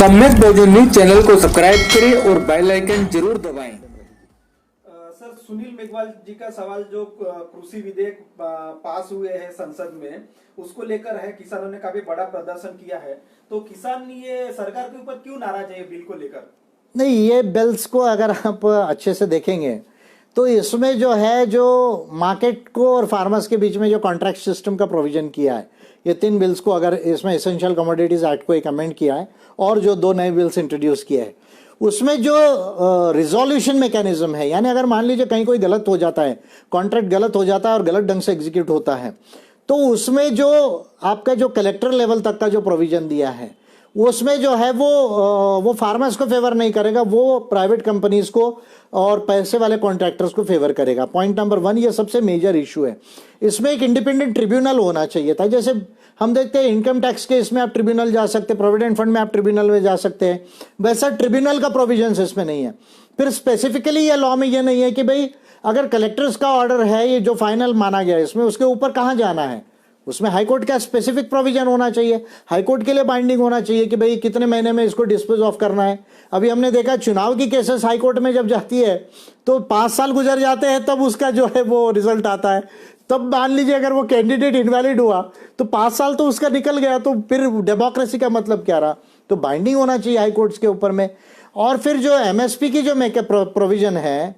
सम्यक भोजन news channel को सब्सक्राइब करें और बेल आइकन जरूर दबाएं। सर, सुनील मेघवाल जी का सवाल जो कृषि विधेयक पास हुए हैं संसद में, उसको लेकर है। किसानों ने काफी बड़ा प्रदर्शन किया है, तो किसान ये सरकार के ऊपर क्यों नाराज है बिल को लेकर? नहीं, ये बिल्स को अगर आप अच्छे से देखेंगे तो इसमें जो है, जो मार्केट को और फार्मर्स के बीच में जो कॉन्ट्रैक्ट सिस्टम का प्रोविजन किया है, ये 3 बिल्स को अगर इसमें एसेंशियल कमोडिटीज एक्ट को एक अमेंड किया है और जो 2 नए बिल्स इंट्रोड्यूस किए हैं, उसमें जो रिजोल्यूशन मैकेनिज्म है, यानी अगर मान लीजिए कहीं कोई गलत हो जाता है, कॉन्ट्रैक्ट गलत हो जाता है और गलत ढंग से एग्जीक्यूट होता है, तो उसमें जो आपका जो कलेक्टर लेवल तक का जो प्रोविजन दिया है, उसमें जो है वो फार्मर्स को फेवर नहीं करेगा, वो प्राइवेट कंपनीज को और पैसे वाले कॉन्ट्रैक्टर्स को फेवर करेगा। पॉइंट नंबर 1, ये सबसे मेजर इशू है। इसमें एक इंडिपेंडेंट ट्रिब्यूनल होना चाहिए था। जैसे हम देखते हैं इनकम टैक्स केस में आप ट्रिब्यूनल जा सकते हैं, प्रोविडेंट फंड में आप ट्रिब्यूनल में जा सकते हैं, वैसा ट्रिब्यूनल का प्रोविजन इसमें नहीं है। फिर स्पेसिफिकली ये लॉ में ये नहीं है कि भाई अगर कलेक्टर्स का ऑर्डर है, ये जो फाइनल माना गया है, इसमें उसके ऊपर कहाँ जाना है, उसमें हाईकोर्ट का स्पेसिफिक प्रोविजन होना चाहिए, हाईकोर्ट के लिए बाइंडिंग होना चाहिए कि भाई कितने महीने में इसको डिस्पोज ऑफ करना है। अभी हमने देखा चुनाव की केसेस हाईकोर्ट में जब जाती है तो 5 साल गुजर जाते हैं, तब उसका जो है वो रिजल्ट आता है। तब मान लीजिए अगर वो कैंडिडेट इनवैलिड हुआ तो 5 साल तो उसका निकल गया, तो फिर डेमोक्रेसी का मतलब क्या रहा? तो बाइंडिंग होना चाहिए हाईकोर्ट्स के ऊपर में। और फिर जो एमएसपी की जो प्रोविजन है,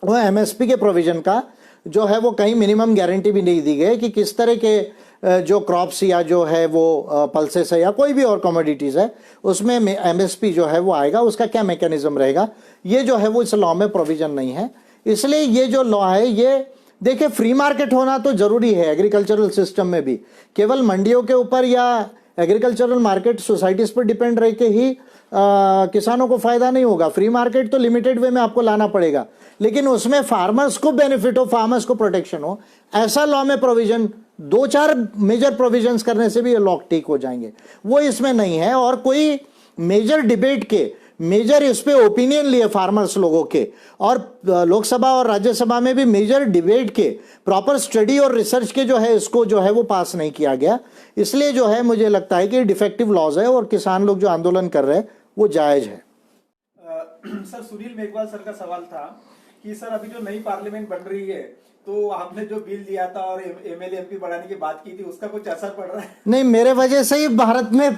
वो एमएसपी के प्रोविजन का जो है वो कहीं मिनिमम गारंटी भी नहीं दी गई कि किस तरह के जो क्रॉप्स या जो है वो पल्सेस है या कोई भी और कमोडिटीज है, उसमें एमएसपी जो है वो आएगा, उसका क्या मैकेनिज्म रहेगा, ये जो है वो इस लॉ में प्रोविजन नहीं है। इसलिए ये जो लॉ है, ये देखिए फ्री मार्केट होना तो जरूरी है एग्रीकल्चरल सिस्टम में भी। केवल मंडियों के ऊपर या एग्रीकल्चरल मार्केट सोसाइटीज पर डिपेंड रह के ही किसानों को फायदा नहीं होगा। फ्री मार्केट तो लिमिटेड वे में आपको लाना पड़ेगा, लेकिन उसमें फार्मर्स को बेनिफिट हो, फार्मर्स को प्रोटेक्शन हो, ऐसा लॉ में प्रोविजन 2-4 मेजर प्रोविजंस करने से भी ये लॉ ठीक हो जाएंगे। वो इसमें नहीं है। और कोई मेजर डिबेट के, मेजर इस पे ओपिनियन लिए फार्मर्स लोगों के, और लोकसभा और राज्यसभा में भी मेजर डिबेट के, प्रॉपर स्टडी और रिसर्च के जो है, इसको जो है वो पास नहीं किया गया। इसलिए जो है मुझे लगता है कि डिफेक्टिव लॉज है और किसान लोग जो आंदोलन कर रहे हैं वो जायज है। सर, सुनील मेघवाल सर का सवाल था कि सर अभी जो नई पार्लियामेंट बन रही है, तो आपने जो बिल दिया था और एमएलए एमपी बढ़ाने की बात की थी, उसका कुछ असर पड़ रहा है? नहीं, मेरे वजह से ही भारत में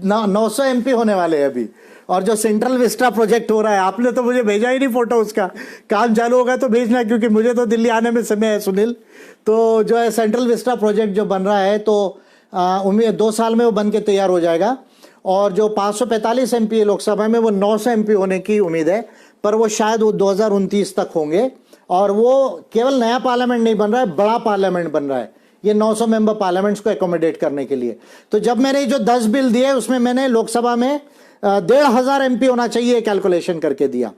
900 एमपी होने वाले हैं अभी। और जो सेंट्रल विस्टा प्रोजेक्ट हो रहा है, आपने तो मुझे भेजा ही नहीं फोटो, उसका काम चालू होगा तो भेजना, क्योंकि मुझे तो दिल्ली आने में समय है सुनील। तो जो है सेंट्रल विस्टा प्रोजेक्ट जो बन रहा है, तो उम्मीद 2 साल में वो बन के तैयार हो जाएगा। और जो 545 एमपी है लोकसभा में, वो 900 एमपी होने की उम्मीद है, पर वो शायद वो 2029 तक होंगे। और वो केवल नया पार्लियामेंट नहीं बन रहा है, बड़ा पार्लियामेंट बन रहा है, ये 900 मेंबर पार्लियामेंट्स को एकोमोडेट करने के लिए। तो जब मैंने जो 10 बिल दिए, उसमें मैंने लोकसभा में 1500 एमपी होना चाहिए कैलकुलेशन करके दिया,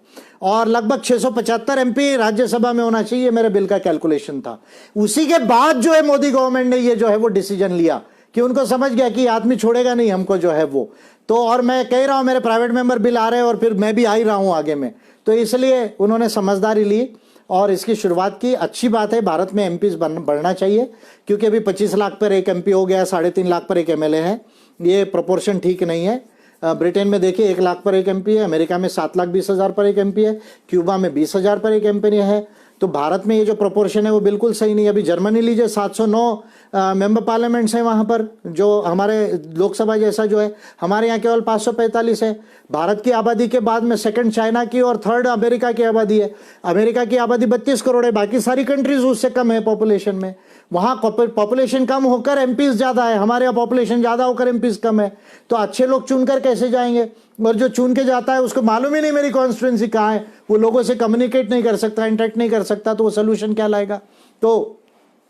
और लगभग 675 एमपी राज्यसभा में होना चाहिए, मेरे बिल का कैलकुलेशन था। उसी के बाद जो है मोदी गवर्नमेंट ने ये जो है वो डिसीजन लिया कि उनको समझ गया कि आदमी छोड़ेगा नहीं हमको जो है वो। तो और मैं कह रहा हूं, मेरे प्राइवेट मेंबर बिल आ रहे हैं और फिर मैं भी आ ही रहा हूं आगे में, तो इसलिए उन्होंने समझदारी ली और इसकी शुरुआत की। अच्छी बात है, भारत में एमपीज बढ़ना चाहिए, क्योंकि अभी 25 लाख पर एक एमपी हो गया, 3.5 लाख पर एक एमएलए है। ये प्रोपोर्शन ठीक नहीं है। ब्रिटेन में देखिए 1 लाख पर एक एमपी है, अमेरिका में 7,20,000 पर एक एमपी है, क्यूबा में 20,000 पर एक एमपी है। तो भारत में ये जो प्रोपोर्शन है वो बिल्कुल सही नहीं है। अभी जर्मनी लीजिए, 709 मेंबर पार्लियामेंट्स हैं वहाँ पर, जो हमारे लोकसभा जैसा जो है, हमारे यहाँ केवल 545 है। भारत की आबादी के बाद में सेकंड चाइना की और थर्ड अमेरिका की आबादी है। अमेरिका की आबादी 32 करोड़ है, बाकी सारी कंट्रीज उससे कम है पॉपुलेशन में। वहाँ पॉपुलेशन कम होकर एमपीज ज़्यादा है, हमारे यहाँ पॉपुलेशन ज़्यादा होकर एमपीज कम है। तो अच्छे लोग चुनकर कैसे जाएंगे? और जो चुन के जाता है उसको मालूम ही नहीं मेरी कॉन्स्टिट्यूंसी कहाँ है, वो लोगों से कम्युनिकेट नहीं कर सकता, इंटरेक्ट नहीं कर सकता, तो वो सोल्यूशन क्या लाएगा? तो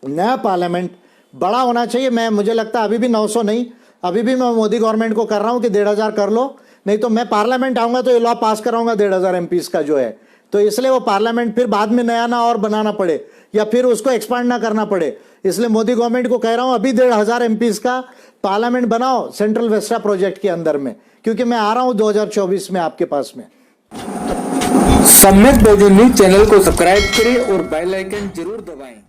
नया पार्लियामेंट बड़ा होना चाहिए। मुझे लगता है अभी भी 900 नहीं, अभी भी मैं मोदी गवर्नमेंट को कर रहा हूँ कि 1,500 कर लो, नहीं तो मैं पार्लियामेंट आऊँगा तो ये लॉ पास कराऊंगा 1,500 एमपीज का जो है। तो इसलिए वो पार्लियामेंट फिर बाद में नया ना और बनाना पड़े या फिर उसको एक्सपांड ना करना पड़े, इसलिए मोदी गवर्नमेंट को कह रहा हूँ अभी 1,500 एमपीज का पार्लियामेंट बनाओ सेंट्रल वेस्टा प्रोजेक्ट के अंदर में, क्योंकि मैं आ रहा हूँ 2024 में आपके पास में। सम्यक भोजन न्यूज चैनल को सब्सक्राइब करें और बेल आइकन जरूर दबाएं।